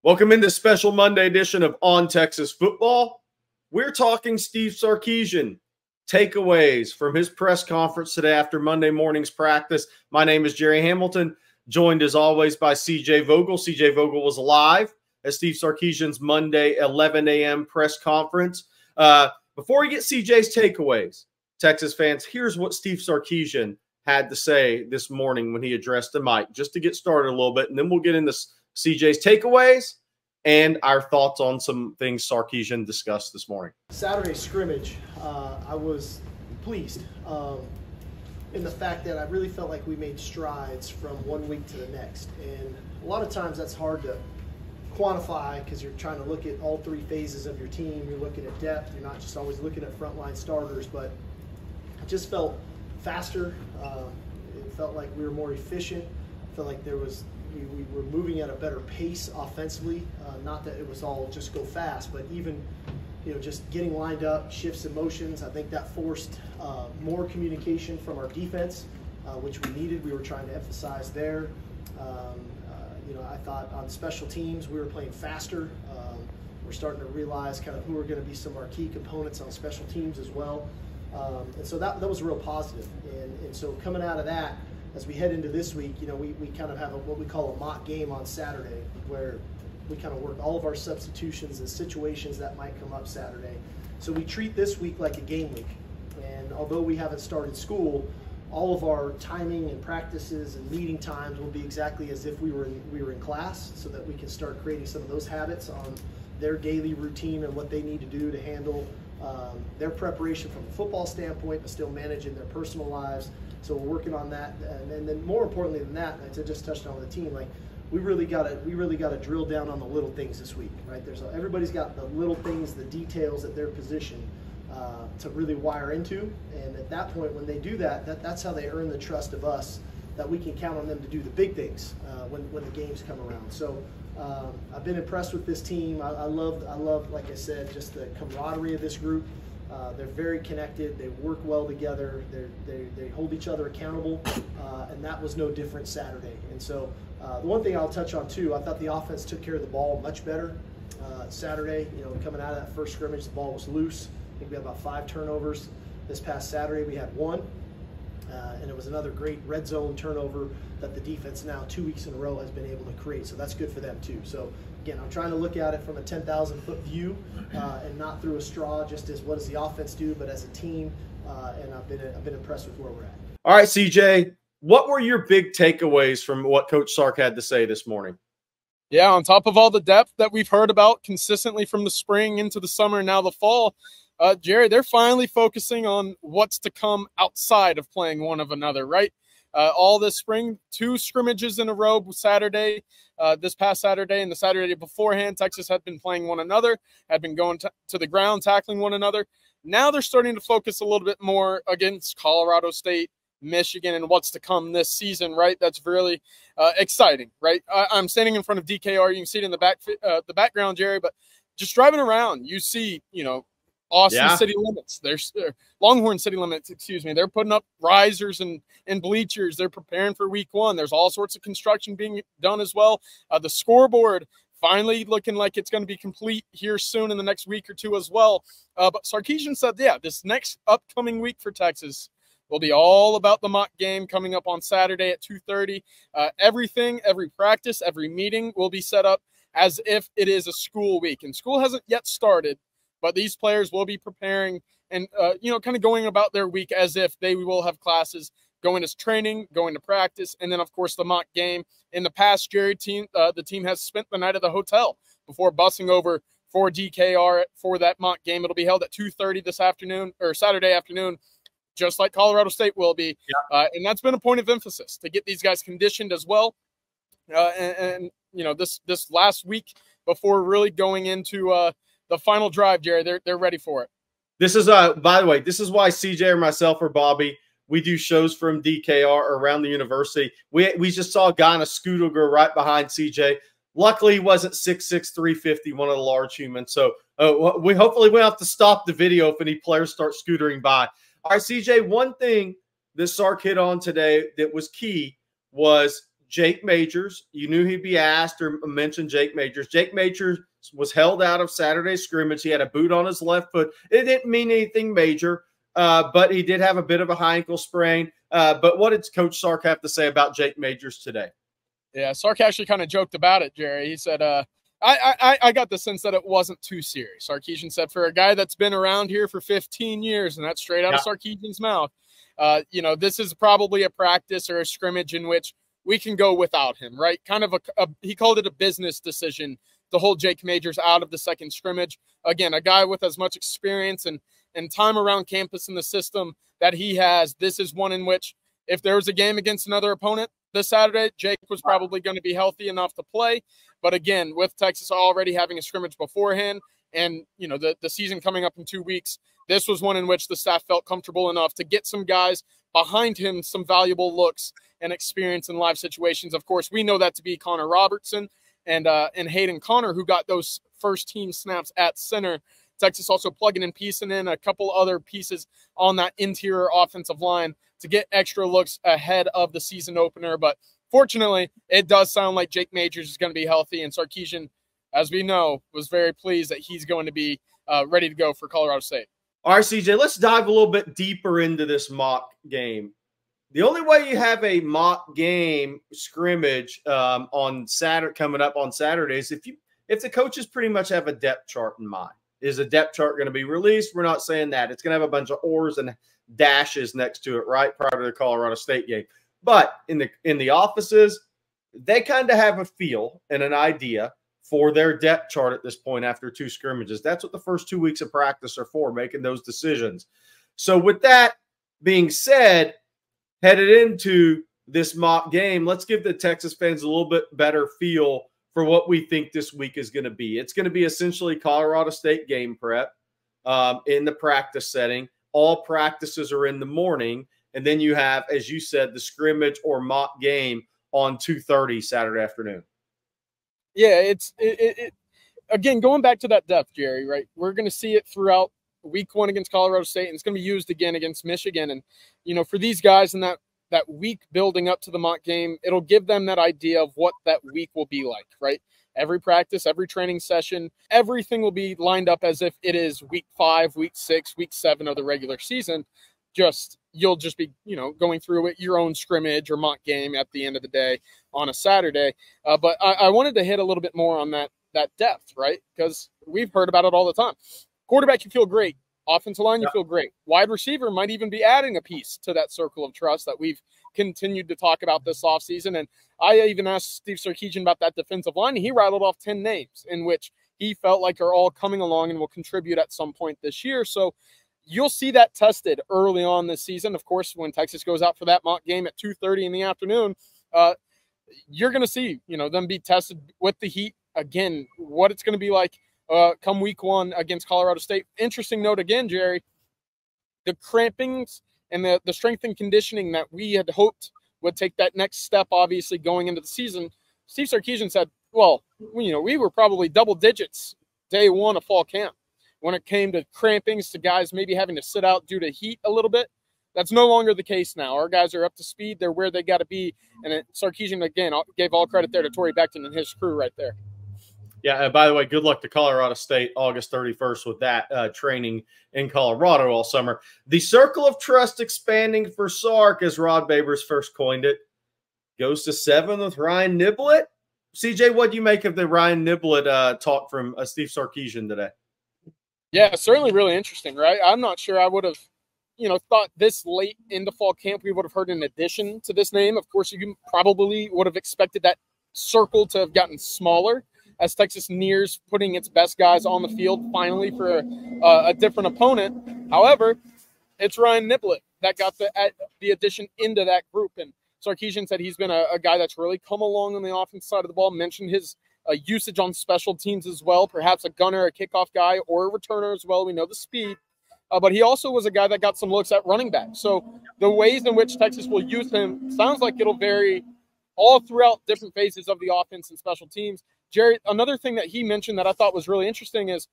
Welcome into special Monday edition of On Texas Football. We're talking Steve Sarkisian, takeaways from his press conference today after Monday morning's practice. My name is Gerry Hamilton, joined as always by CJ Vogel. CJ Vogel was live at Steve Sarkisian's Monday 11 a.m. press conference. Before we get CJ's takeaways, Texas fans, here's what Steve Sarkisian had to say this morning when he addressed the mic, just to get started a little bit, and then we'll get into CJ's takeaways and our thoughts on some things Sarkisian discussed this morning. Saturday scrimmage, I was pleased in the fact that I really felt like we made strides from one week to the next. And a lot of times that's hard to quantify because you're trying to look at all three phases of your team. You're looking at depth. You're not just always looking at frontline starters, but I just felt faster. It felt like we were more efficient. I felt like we were moving at a better pace offensively. Not that it was all just go fast, but even just getting lined up, shifts in motions. I think that forced more communication from our defense, which we needed. We were trying to emphasize there. I thought on special teams we were playing faster. We're starting to realize kind of who are going to be some of our key components on special teams as well. And so that was real positive. And so coming out of that, as we head into this week, we kind of have what we call a mock game on Saturday, where we kind of work all of our substitutions and situations that might come up Saturday. So we treat this week like a game week. And although we haven't started school, all of our timing and practices and meeting times will be exactly as if we were in class, so that we can start creating some of those habits on their daily routine and what they need to do to handle their preparation from a football standpoint, but still managing their personal lives. So we're working on that, and then more importantly than that, to just touch on the team, like we really got to drill down on the little things this week, right? Everybody's got the little things, the details at their position to really wire into, and at that point, when they do that's how they earn the trust of us, that we can count on them to do the big things when the games come around. So I've been impressed with this team. I love, like I said, just the camaraderie of this group. They're very connected. They work well together. They hold each other accountable, and that was no different Saturday. And so the one thing I'll touch on too, I thought the offense took care of the ball much better Saturday. Coming out of that first scrimmage, the ball was loose. I think we had about 5 turnovers. This past Saturday, we had 1. And it was another great red zone turnover that the defense now 2 weeks in a row has been able to create. So that's good for them too. So again, I'm trying to look at it from a 10,000-foot view and not through a straw, just as what does the offense do, but as a team. And I've been impressed with where we're at. All right, CJ, what were your big takeaways from what Coach Sark had to say this morning? Yeah, on top of all the depth that we've heard about consistently from the spring into the summer and now the fall, Gerry, they're finally focusing on what's to come outside of playing one of another, right? All this spring, 2 scrimmages in a row Saturday, this past Saturday and the Saturday beforehand, Texas had been playing one another, had been going to the ground, tackling one another. Now they're starting to focus a little bit more against Colorado State, Michigan, and what's to come this season, right? That's really exciting, right? I'm standing in front of DKR. You can see it in the background, Gerry, but just driving around, you see, Austin city limits. There's Longhorn city limits, excuse me. They're putting up risers and bleachers. They're preparing for week 1. There's all sorts of construction being done as well. The scoreboard finally looking like it's going to be complete here soon in the next week or 2 as well. But Sarkisian said, yeah, this next upcoming week for Texas will be all about the mock game coming up on Saturday at 2:30. Everything, every practice, every meeting will be set up as if it is a school week. And school hasn't yet started, but these players will be preparing and, kind of going about their week as if they will have classes, going to training, going to practice, and then, of course, the mock game. In the past, Gerry, the team has spent the night at the hotel before busing over for DKR for that mock game. It'll be held at 2:30 this afternoon, or Saturday afternoon, just like Colorado State will be. Yeah. And that's been a point of emphasis to get these guys conditioned as well. This last week before really going into the final drive, Gerry, they're ready for it. This is, by the way, this is why CJ or myself or Bobby, we do shows from DKR around the university. We just saw a guy in a scooter go right behind CJ. Luckily, he wasn't 6'6", 350, one of the large humans. So we hopefully won't have to stop the video if any players start scootering by. All right, CJ, one thing that Sark hit on today that was key was Jake Majors. You knew he'd be asked or mentioned Jake Majors. Jake Majors was held out of Saturday's scrimmage. He had a boot on his left foot. It didn't mean anything major, but he did have a bit of a high ankle sprain. But what did Coach Sark have to say about Jake Majors today? Yeah, Sark actually kind of joked about it, Gerry. He said, I got the sense that it wasn't too serious. Sarkisian said, for a guy that's been around here for 15 years, and that's straight out of Sarkisian's mouth, this is probably a practice or a scrimmage in which we can go without him, right? Kind of he called it a business decision to hold Jake Majors out of the second scrimmage. Again, a guy with as much experience and time around campus in the system that he has. This is one in which if there was a game against another opponent this Saturday, Jake was probably going to be healthy enough to play. But again, with Texas already having a scrimmage beforehand and, the season coming up in 2 weeks, this was one in which the staff felt comfortable enough to get some guys behind him, some valuable looks and experience in live situations. Of course, we know that to be Connor Robertson and Hayden Connor, who got those first team snaps at center. Texas also plugging and piecing in a couple other pieces on that interior offensive line to get extra looks ahead of the season opener. But fortunately, it does sound like Jake Majors is going to be healthy, and Sarkisian, as we know, was very pleased that he's going to be ready to go for Colorado State. All right, CJ, let's dive a little bit deeper into this mock game. The only way you have a mock game scrimmage on Saturday, coming up on Saturdays, if the coaches pretty much have a depth chart in mind. Is a depth chart going to be released? We're not saying that. It's going to have a bunch of ors and dashes next to it, right, prior to the Colorado State game. But in the offices, they kind of have a feel and an idea for their depth chart at this point after 2 scrimmages. That's what the first 2 weeks of practice are for, making those decisions. So with that being said, headed into this mock game, let's give the Texas fans a little bit better feel for what we think this week is going to be. It's going to be essentially Colorado State game prep in the practice setting. All practices are in the morning, and then you have, as you said, the scrimmage or mock game on 2:30 Saturday afternoon. Yeah, again, going back to that depth, Gerry, right? We're going to see it throughout week 1 against Colorado State, and it's going to be used again against Michigan. And, for these guys in that week building up to the mock game, it'll give them that idea of what that week will be like, right? Every practice, every training session, everything will be lined up as if it is week 5, week 6, week 7 of the regular season. You'll just be, going through it, your own scrimmage or mock game at the end of the day on a Saturday. But I wanted to hit a little bit more on that depth, right? Because we've heard about it all the time. Quarterback, you feel great. Offensive line, you feel great. Wide receiver might even be adding a piece to that circle of trust that we've continued to talk about this offseason. And I even asked Steve Sarkisian about that defensive line, and he rattled off 10 names in which he felt like are all coming along and will contribute at some point this year. So you'll see that tested early on this season. Of course, when Texas goes out for that mock game at 2:30 in the afternoon, you're going to see, them be tested with the heat. Again, what it's going to be like come week 1 against Colorado State. Interesting note again, Gerry, the crampings and the strength and conditioning that we had hoped would take that next step, obviously, going into the season. Steve Sarkisian said, well, we were probably double digits day 1 of fall camp when it came to crampings, to guys maybe having to sit out due to heat a little bit. That's no longer the case now. Our guys are up to speed. They're where they got to be. And Sarkisian, again, gave all credit there to Torrey Beckton and his crew right there. Yeah, and by the way, good luck to Colorado State August 31st with that training in Colorado all summer. The circle of trust expanding for Sark, as Rod Babers first coined it, goes to 7 with Ryan Niblett. CJ, what do you make of the Ryan Niblett talk from Steve Sarkisian today? Yeah, certainly really interesting, right? I'm not sure I would have, thought this late into fall camp we would have heard an addition to this name. Of course, you probably would have expected that circle to have gotten smaller as Texas nears putting its best guys on the field finally for a different opponent. However, it's Ryan Niblett that got the addition into that group. And Sarkisian said he's been a guy that's really come along on the offense side of the ball, mentioned his usage on special teams as well, perhaps a gunner, a kickoff guy, or a returner as well. We know the speed. But he also was a guy that got some looks at running back. So the ways in which Texas will use him sounds like it'll vary all throughout different phases of the offense and special teams. Gerry, another thing that he mentioned that I thought was really interesting is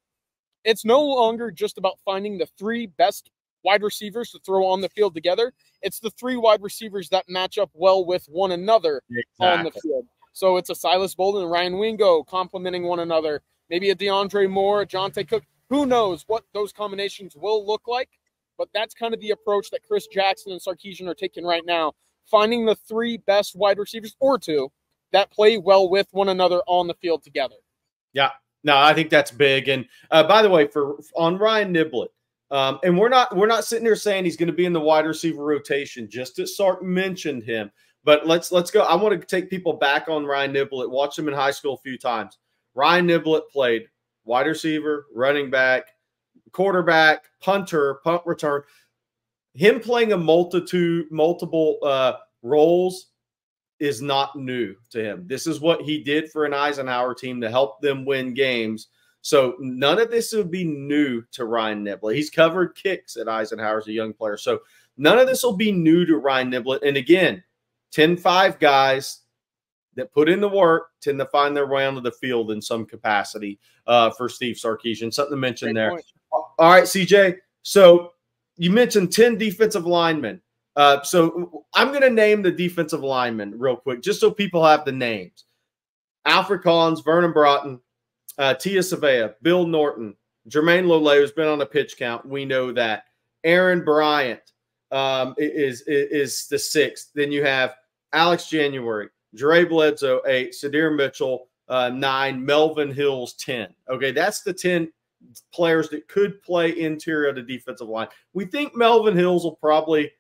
it's no longer just about finding the 3 best wide receivers to throw on the field together. It's the 3 wide receivers that match up well with one another on the field. So it's a Silas Bolden and Ryan Wingo complementing one another. Maybe a DeAndre Moore, a Jonte Cook. Who knows what those combinations will look like? But that's kind of the approach that Chris Jackson and Sarkisian are taking right now, finding the 3 best wide receivers or 2 that play well with one another on the field together. Yeah, no, I think that's big. And by the way, on Ryan Niblett, and we're not sitting here saying he's going to be in the wide receiver rotation, just as Sark mentioned him. But let's go. I want to take people back on Ryan Niblett. Watched him in high school a few times. Ryan Niblett played wide receiver, running back, quarterback, punter, punt return. Him playing multiple roles is not new to him. This is what he did for an Eisenhower team to help them win games. So none of this would be new to Ryan Niblett. He's covered kicks at Eisenhower as a young player. So none of this will be new to Ryan Niblett. And again, 10-5 guys that put in the work tend to find their way onto the field in some capacity for Steve Sarkisian. Something to mention there. Point. All right, CJ. So you mentioned 10 defensive linemen. So I'm going to name the defensive linemen real quick, just so people have the names. Alfred Collins, Vernon Broughton, Tia Savea, Bill Norton, Jermaine Lole, who's been on a pitch count. We know that. Aaron Bryant is the 6th. Then you have Alex January, Dre Bledsoe, 8, Sadir Mitchell, 9, Melvin Hills, 10. Okay, that's the 10 players that could play interior of the defensive line. We think Melvin Hills will probably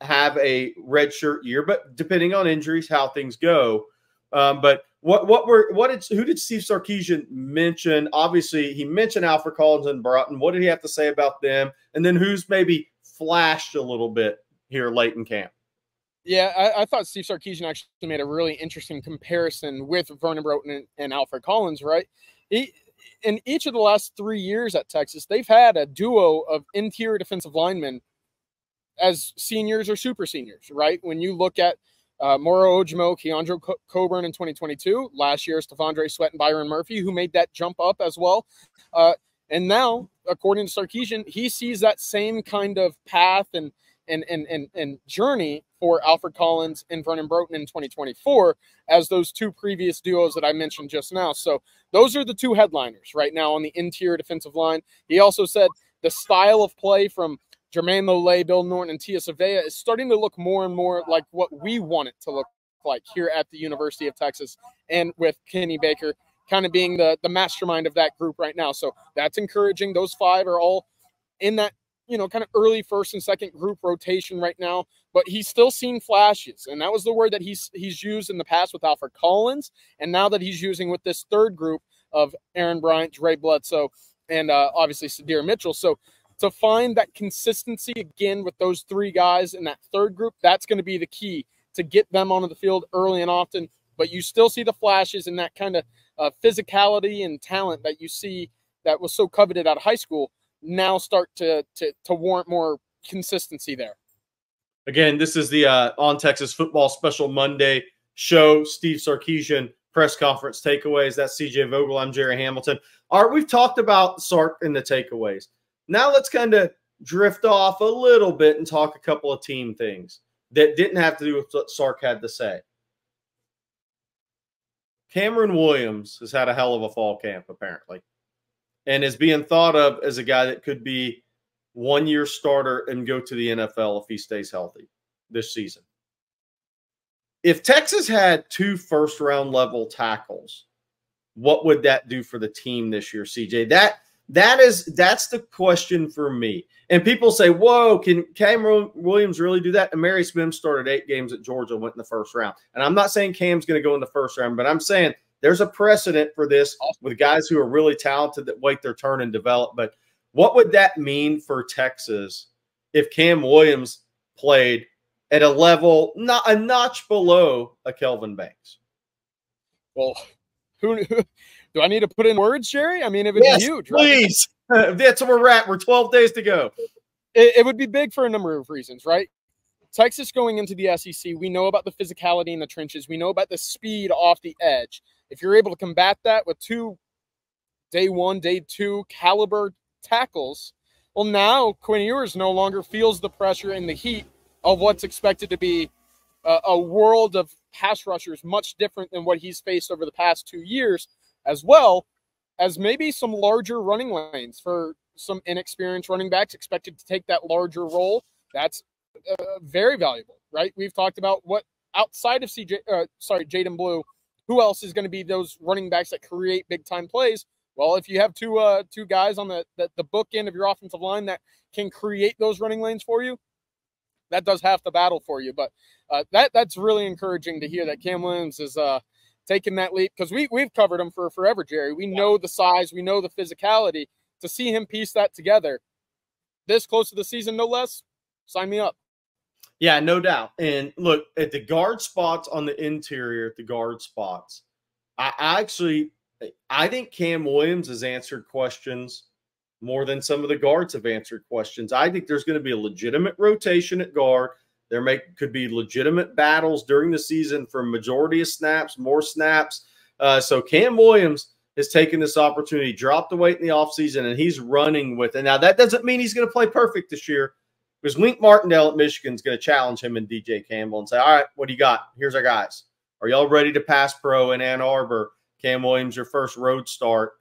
have a redshirt year, but depending on injuries, how things go. But who did Steve Sarkisian mention? Obviously, he mentioned Alfred Collins and Broughton. What did he have to say about them? And then who's maybe flashed a little bit here late in camp? Yeah, I thought Steve Sarkisian actually made a really interesting comparison with Vernon Broughton and Alfred Collins, right? In each of the last 3 years at Texas, they've had a duo of interior defensive linemen as seniors or super seniors, right? When you look at Moro Ojimo, Keandre Coburn in 2022, last year, Stephondre Sweat and Byron Murphy, who made that jump up as well. And now, according to Sarkisian, he sees that same kind of path and journey for Alfred Collins and Vernon Broughton in 2024 as those 2 previous duos that I mentioned just now. So those are the 2 headliners right now on the interior defensive line. He also said the style of play from Jermaine Lole, Bill Norton, and Tia Savea is starting to look more and more like what we want it to look like here at the University of Texas, and with Kenny Baker kind of being the mastermind of that group right now. So that's encouraging. Those 5 are all in that, kind of early first and second group rotation right now, but he's still seen flashes. And that was the word that he's used in the past with Alfred Collins. And now that he's using with this 3rd group of Aaron Bryant, Dre Bledsoe, and obviously Sadir Mitchell. So to find that consistency again with those 3 guys in that 3rd group, that's going to be the key to get them onto the field early and often. But you still see the flashes and that kind of physicality and talent that you see that was so coveted out of high school now start to warrant more consistency there. Again, this is the On Texas Football Special Monday show. Steve Sarkisian press conference takeaways. That's CJ Vogel. I'm Gerry Hamilton. All right, we've talked about Sark and the takeaways. Now let's kind of drift off a little bit and talk a couple of team things that didn't have to do with what Sark had to say. Cameron Williams has had a hell of a fall camp, apparently, and is being thought of as a guy that could be 1-year starter and go to the NFL if he stays healthy this season. If Texas had 2 first-round level tackles, what would that do for the team this year, CJ? That's the question for me. And people say, whoa, can Cameron Williams really do that? And Mary Smith started 8 games at Georgia, went in the first round. And I'm not saying Cam's going to go in the first round, but I'm saying there's a precedent for this with guys who are really talented that wait their turn and develop. But what would that mean for Texas if Cam Williams played at a level not a notch below a Kelvin Banks? Well, who do I need to put in words, Gerry? I mean, it would be huge, right? Please. That's where we're at. We're 12 days to go. It would be big for a number of reasons, right? Texas going into the SEC, we know about the physicality in the trenches. We know about the speed off the edge. If you're able to combat that with 2 day 1, day 2 caliber tackles, Well, now Quinn Ewers no longer feels the pressure and the heat of what's expected to be a world of pass rushers, much different than what he's faced over the past 2 years, as well as maybe some larger running lanes for some inexperienced running backs expected to take that larger role. That's very valuable, right? We've talked about what outside of Jaden Blue, who else is going to be those running backs that create big time plays? Well, if you have two guys on the book end of your offensive line that can create those running lanes for you, that does half the battle for you. But that's really encouraging to hear that Cam Williams is taking that leap, because we've covered him for forever, Gerry. We know the size, we know the physicality. To see him piece that together this close to the season, no less, sign me up. Yeah, no doubt. And look, at the guard spots on the interior, at the guard spots, I think Cam Williams has answered questions more than some of the guards have answered questions. I think there's going to be a legitimate rotation at guard. There could be legitimate battles during the season for majority of snaps, more snaps. So Cam Williams has taken this opportunity, dropped the weight in the offseason, and he's running with it. Now, that doesn't mean he's going to play perfect this year, because Wink Martindale at Michigan is going to challenge him and DJ Campbell and say, all right, what do you got? Here's our guys. Are y'all ready to pass pro in Ann Arbor? Cam Williams, your first road start.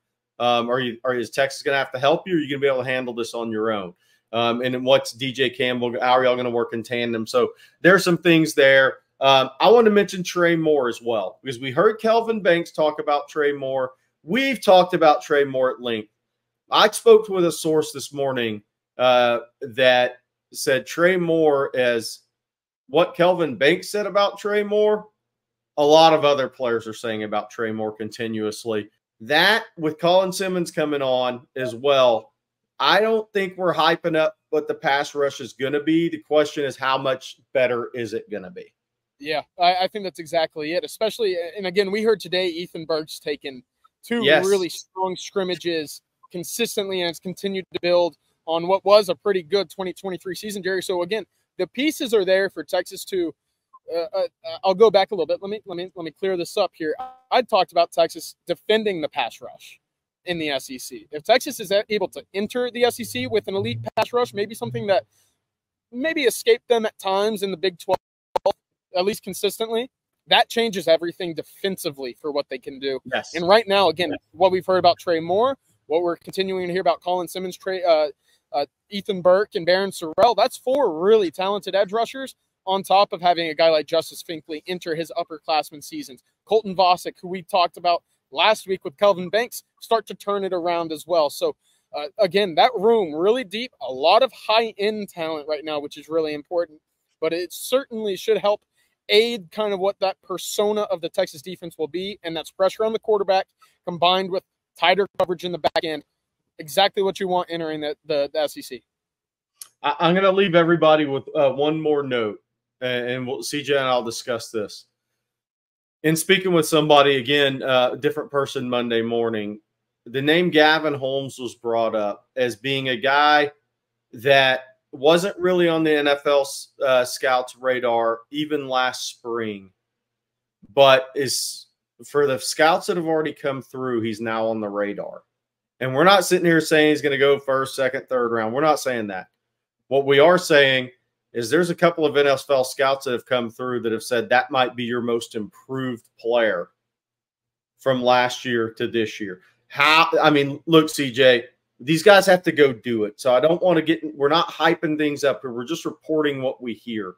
Is Texas going to have to help you, or are you going to be able to handle this on your own? And then what's DJ Campbell? How are y'all going to work in tandem? So there's some things there. I want to mention Trey Moore as well, because we heard Kelvin Banks talk about Trey Moore. We've talked about Trey Moore at length. I spoke with a source this morning that said Trey Moore, as what Kelvin Banks said about Trey Moore, a lot of other players are saying about Trey Moore continuously. That, with Colin Simmons coming on as well, I don't think we're hyping up what the pass rush is going to be. The question is, how much better is it going to be? Yeah, I think that's exactly it. Especially, and again, we heard today Ethan Burke's taken two really strong scrimmages consistently, and it's continued to build on what was a pretty good 2023 season, Gerry. So again, the pieces are there for Texas to. I'll go back a little bit. Let me clear this up here. I talked about Texas defending the pass rush in the SEC. If Texas is able to enter the SEC with an elite pass rush, maybe something that maybe escaped them at times in the Big 12, at least consistently, that changes everything defensively for what they can do. Yes. And right now, again, what we've heard about Trey Moore, what we're continuing to hear about Colin Simmons, Ethan Burke, and Barron Sorrell, that's four really talented edge rushers, on top of having a guy like Justice Finkley enter his upperclassman seasons. Colton Vosick, who we talked about last week with Kelvin Banks, start to turn it around as well. So, again, that room really deep, a lot of high-end talent right now, which is really important. But it certainly should help aid kind of what that persona of the Texas defense will be, and that's pressure on the quarterback combined with tighter coverage in the back end. Exactly what you want entering the SEC. I'm going to leave everybody with one more note, and CJ and I'll discuss this. In speaking with somebody, again, a different person Monday morning, the name Gavin Holmes was brought up as being a guy that wasn't really on the NFL scouts' radar even last spring, but is for the scouts that have already come through, he's now on the radar. And we're not sitting here saying he's going to go first, second, third round. We're not saying that. What we are saying is there's a couple of NFL scouts that have come through that have said that might be your most improved player from last year to this year. Look, CJ, these guys have to go do it. So I don't want to we're not hyping things up here. We're just reporting what we hear.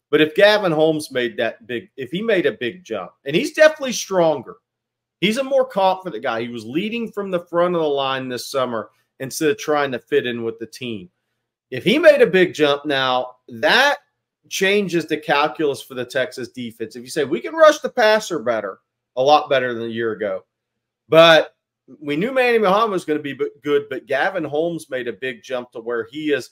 But if Gavin Holmes if he made a big jump, and he's definitely stronger, he's a more confident guy. He was leading from the front of the line this summer instead of trying to fit in with the team. If he made a big jump now, that changes the calculus for the Texas defense. If you say we can rush the passer better, a lot better than a year ago. But we knew Manny Muhammad was going to be good, but Gavin Holmes made a big jump to where he is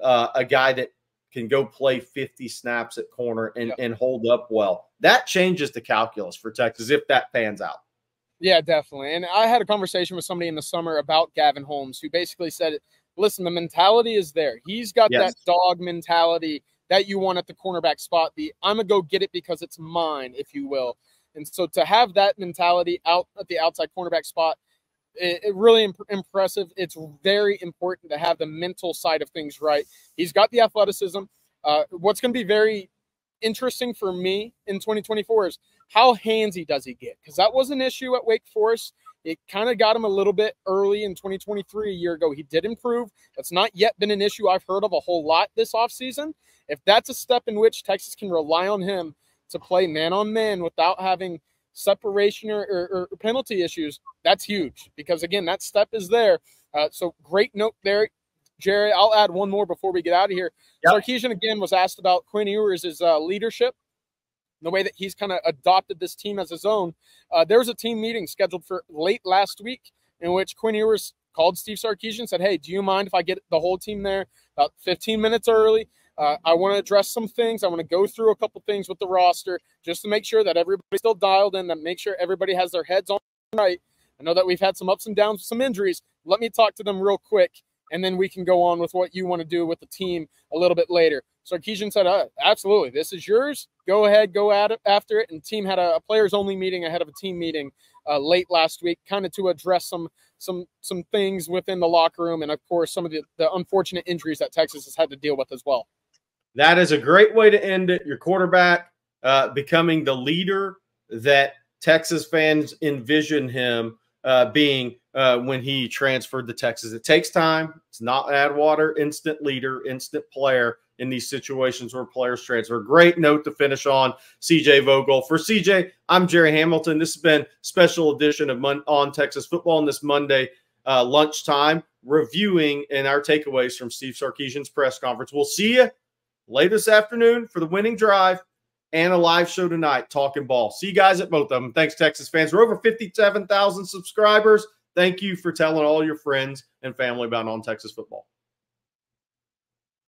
a guy that can go play 50 snaps at corner and hold up well. That changes the calculus for Texas if that pans out. Yeah, definitely. And I had a conversation with somebody in the summer about Gavin Holmes, who basically said, listen, the mentality is there. He's got that dog mentality that you want at the cornerback spot. I'm going to go get it because it's mine, if you will. And so to have that mentality out at the outside cornerback spot, really impressive. It's very important to have the mental side of things right. He's got the athleticism. What's going to be very interesting for me in 2024 is how handsy does he get? Because that was an issue at Wake Forest. It kind of got him a little bit early in 2023 a year ago. He did improve. That's not yet been an issue I've heard of a whole lot this offseason. If that's a step in which Texas can rely on him to play man-on-man without having separation or penalty issues, that's huge. Because, again, that step is there. So great note there. Gerry, I'll add one more before we get out of here. Yep. Sarkisian, again, was asked about Quinn Ewers' leadership, the way that he's kind of adopted this team as his own. There was a team meeting scheduled for late last week in which Quinn Ewers called Steve Sarkisian and said, hey, do you mind if I get the whole team there about 15 minutes early? I want to address some things. I want to go through a couple things with the roster just to make sure that everybody's still dialed in, that make sure everybody has their heads on right. I know that we've had some ups and downs, some injuries. Let me talk to them real quick, and then we can go on with what you want to do with the team a little bit later. Sarkisian said, absolutely, this is yours. Go ahead, go at it after it. And team had a players-only meeting ahead of a team meeting late last week, kind of to address some things within the locker room and, of course, some of the unfortunate injuries that Texas has had to deal with as well. That is a great way to end it. Your quarterback becoming the leader that Texas fans envision him being when he transferred to Texas. It takes time. It's not add water, instant leader, instant player in these situations where players transfer. Great note to finish on, CJ Vogel. For CJ, I'm Gerry Hamilton. This has been a special edition of On Texas Football on this Monday lunchtime, reviewing and our takeaways from Steve Sarkisian's press conference. We'll see you late this afternoon for the winning drive and a live show tonight, Talking Ball. See you guys at both of them. Thanks, Texas fans. We're over 57,000 subscribers. Thank you for telling all your friends and family about On Texas Football.